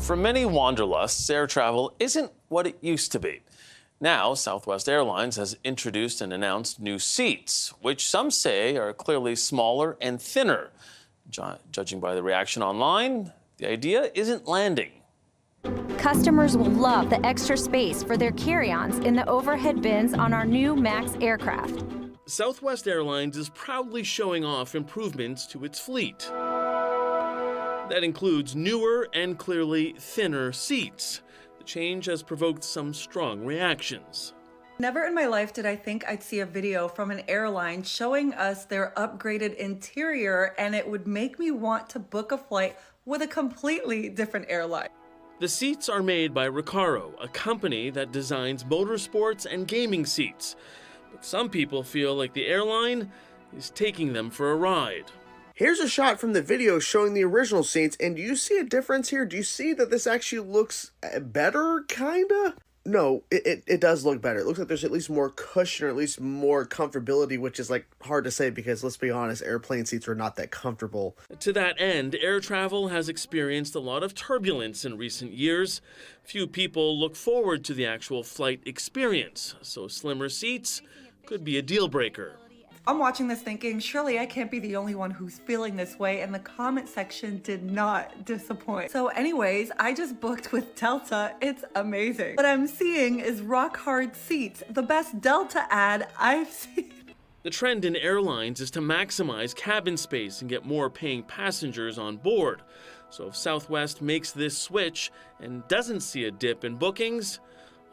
For many wanderlusts, air travel isn't what it used to be. Now, Southwest Airlines has introduced and announced new seats, which some say are clearly smaller and thinner. Judging by the reaction online, the idea isn't landing. Customers will love the extra space for their carry-ons in the overhead bins on our new MAX aircraft. Southwest Airlines is proudly showing off improvements to its fleet. That includes newer and clearly thinner seats. The change has provoked some strong reactions. Never in my life did I think I'd see a video from an airline showing us their upgraded interior, and it would make me want to book a flight with a completely different airline. The seats are made by Recaro, a company that designs motorsports and gaming seats. But some people feel like the airline is taking them for a ride. Here's a shot from the video showing the original seats, and do you see a difference here? Do you see that this actually looks better, kinda? No, it does look better. It looks like there's at least more cushion, or at least more comfortability, which is like hard to say because, let's be honest, airplane seats are not that comfortable. To that end, air travel has experienced a lot of turbulence in recent years. Few people look forward to the actual flight experience, so slimmer seats could be a deal breaker. I'm watching this thinking, surely I can't be the only one who's feeling this way, and the comment section did not disappoint. So anyways, I just booked with Delta. It's amazing. What I'm seeing is rock hard seats, the best Delta ad I've seen. The trend in airlines is to maximize cabin space and get more paying passengers on board. So if Southwest makes this switch and doesn't see a dip in bookings,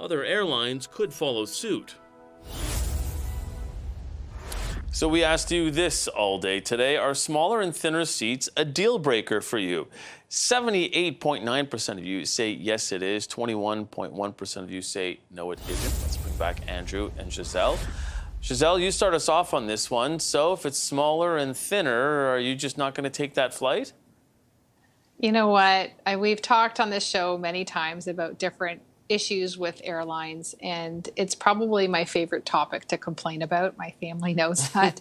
other airlines could follow suit. So we asked you this all day today. Are smaller and thinner seats a deal breaker for you? 78.9% of you say yes it is. 21.1% of you say no it isn't. Let's bring back Andrew and Giselle. Giselle, you start us off on this one. So if it's smaller and thinner, are you just not going to take that flight? You know what? We've talked on this show many times about different issues with airlines, and it's probably my favorite topic to complain about. My family knows that.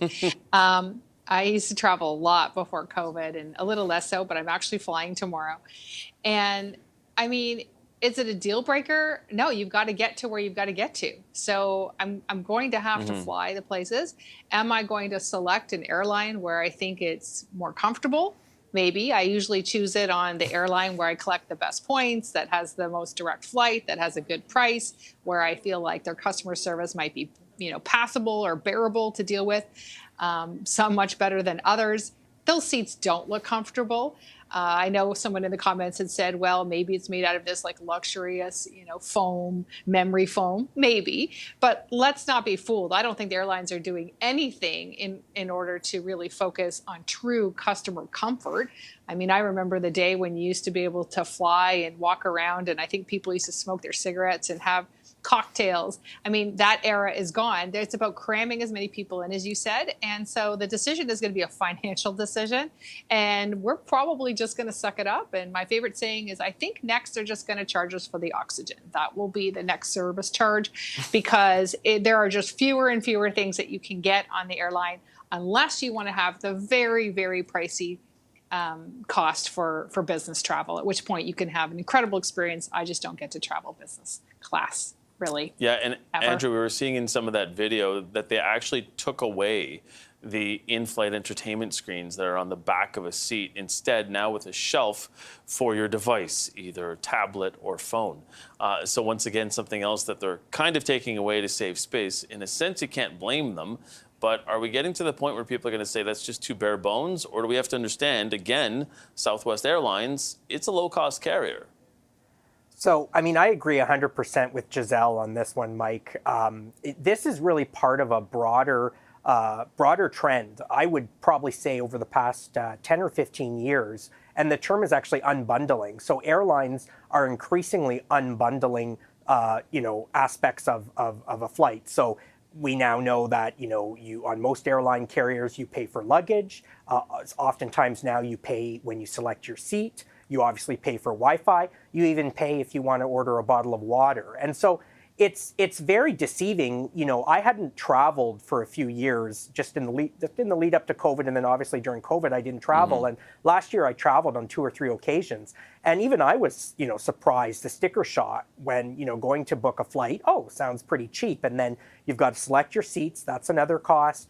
I used to travel a lot before COVID, and a little less so, but I'm actually flying tomorrow. And I mean, is it a deal breaker? No, you've got to get to where you've got to get to. So I'm going to have to fly the places. Am I going to select an airline where I think it's more comfortable? Maybe. I usually choose it on the airline where I collect the best points, that has the most direct flight, that has a good price, where I feel like their customer service might be, passable or bearable to deal with. Some much better than others. Those seats don't look comfortable. I know someone in the comments had said, well, maybe it's made out of this like luxurious, foam, memory foam, maybe. But let's not be fooled. I don't think the airlines are doing anything in order to really focus on true customer comfort. I mean, I remember the day when you used to be able to fly and walk around, and I think people used to smoke their cigarettes and have cocktails. I mean, that era is gone. It's about cramming as many people in as you said. And so the decision is going to be a financial decision. And we're probably just going to suck it up. And my favorite saying is, I think next they're just going to charge us for the oxygen. That will be the next service charge, because there are just fewer and fewer things that you can get on the airline unless you want to have the very, very pricey cost for business travel, at which point you can have an incredible experience. I just don't get to travel business class. Really? Yeah, and ever. Andrew, we were seeing in some of that video that they actually took away the in-flight entertainment screens that are on the back of a seat. Instead, now with a shelf for your device, either tablet or phone. So once again, something else that they're kind of taking away to save space. In a sense, you can't blame them. But are we getting to the point where people are going to say that's just too bare bones? Or do we have to understand, again, Southwest Airlines, it's a low-cost carrier? So, I mean, I agree 100% with Giselle on this one, Mike. This is really part of a broader trend, I would probably say, over the past 10 or 15 years. And the term is actually unbundling. So airlines are increasingly unbundling, aspects of a flight. So we now know that, you on most airline carriers, you pay for luggage. Oftentimes now you pay when you select your seat. You obviously pay for Wi-Fi. You even pay if you want to order a bottle of water. And so it's very deceiving. You know, I hadn't traveled for a few years, just in the lead up to COVID, and then obviously during COVID I didn't travel. And last year I traveled on 2 or 3 occasions, and even I was, you know, surprised, the sticker shock when, you know, going to book a flight. Oh, sounds pretty cheap, and then you've got to select your seats. That's another cost,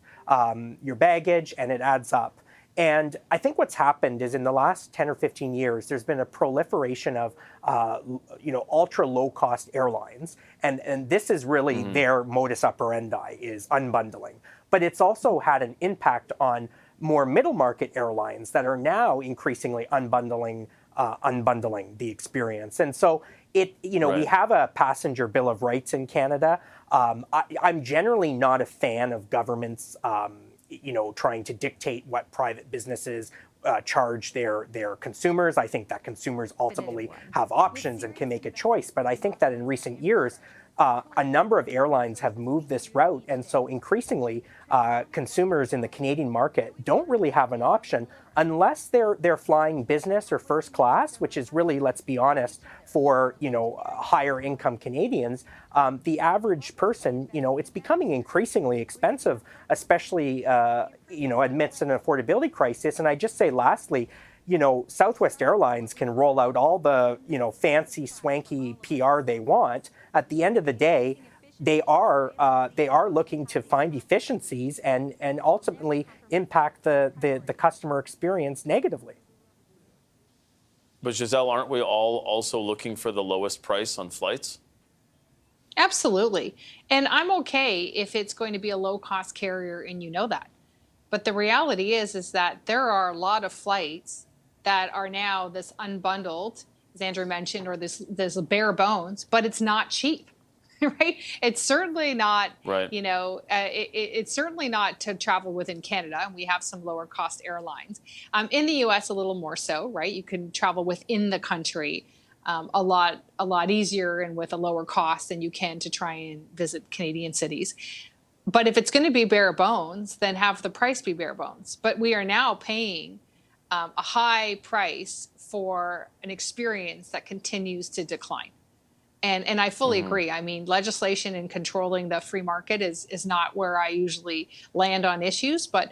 your baggage, and it adds up. And I think what's happened is in the last 10 or 15 years, there's been a proliferation of, you know, ultra low cost airlines. And this is really their modus operandi, is unbundling. But it's also had an impact on more middle market airlines that are now increasingly unbundling the experience. And so you know, we have a passenger bill of rights in Canada. I'm generally not a fan of governments, you know, trying to dictate what private businesses charge their consumers. I think that consumers ultimately have options and can make a choice. But I think that in recent years, a number of airlines have moved this route. And so increasingly, consumers in the Canadian market don't really have an option unless they're flying business or first class, which is really, let's be honest, for, you know, higher income Canadians. The average person, you know, it's becoming increasingly expensive, especially, you know, amidst an affordability crisis. And I just say lastly, you know, Southwest Airlines can roll out all the, you know, fancy, swanky PR they want. At the end of the day, they are looking to find efficiencies and ultimately impact the customer experience negatively. But Giselle, aren't we all also looking for the lowest price on flights? Absolutely. And I'm okay if it's going to be a low cost carrier and you know that. But the reality is that there are a lot of flights that are now this unbundled, as Andrew mentioned, or this bare bones, but it's not cheap, right? It's certainly not, you know, it's certainly not to travel within Canada, and we have some lower cost airlines. In the US, a little more so, right? You can travel within the country a lot easier and with a lower cost than you can to try and visit Canadian cities. But if it's going to be bare bones, then have the price be bare bones. But we are now paying a high price for an experience that continues to decline. And I fully agree. I mean, legislation and controlling the free market is not where I usually land on issues. But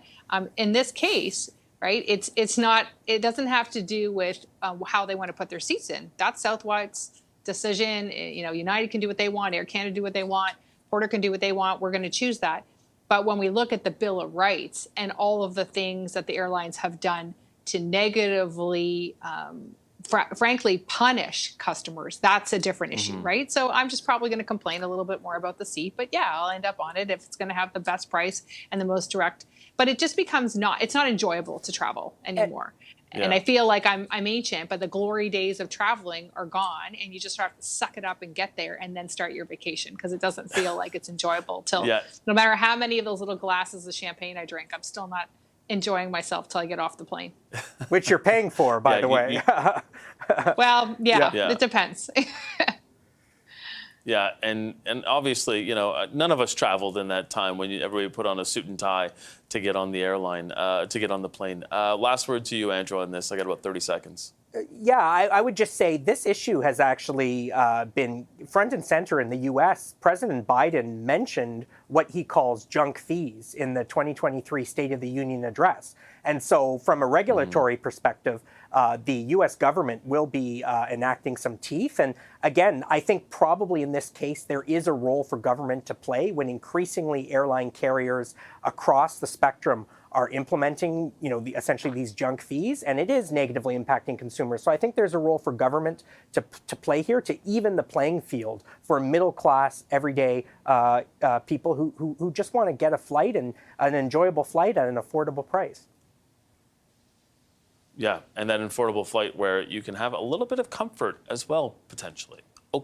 in this case, right, it's not, it doesn't have to do with how they want to put their seats in. That's Southwest's decision. You know, United can do what they want. Air Canada do what they want. Porter can do what they want. We're going to choose that. But when we look at the Bill of Rights and all of the things that the airlines have done to negatively, frankly, punish customers, that's a different issue, right? So I'm just probably going to complain a little bit more about the seat, but yeah, I'll end up on it if it's going to have the best price and the most direct. But it just becomes it's not enjoyable to travel anymore. And I feel like I'm ancient, but the glory days of traveling are gone, and you just have to suck it up and get there and then start your vacation, because it doesn't feel like it's enjoyable till no matter how many of those little glasses of champagne I drink, I'm still not enjoying myself till I get off the plane. Which you're paying for, by the way. Well, it depends. Yeah, and obviously, you know, none of us traveled in that time when everybody put on a suit and tie to get on the airline, to get on the plane. Last word to you, Andrew, on this. I got about 30 seconds. Yeah, I would just say this issue has actually been front and center in the U.S. President Biden mentioned what he calls junk fees in the 2023 State of the Union address. And so from a regulatory perspective, the U.S. government will be enacting some teeth. And again, I think probably in this case, there is a role for government to play when increasingly airline carriers across the spectrum are implementing, you know, essentially these junk fees, and it is negatively impacting consumers. So I think there's a role for government to play here to even the playing field for middle class, everyday people who just want to get a flight, and an enjoyable flight at an affordable price. Yeah, and that affordable flight where you can have a little bit of comfort as well, potentially.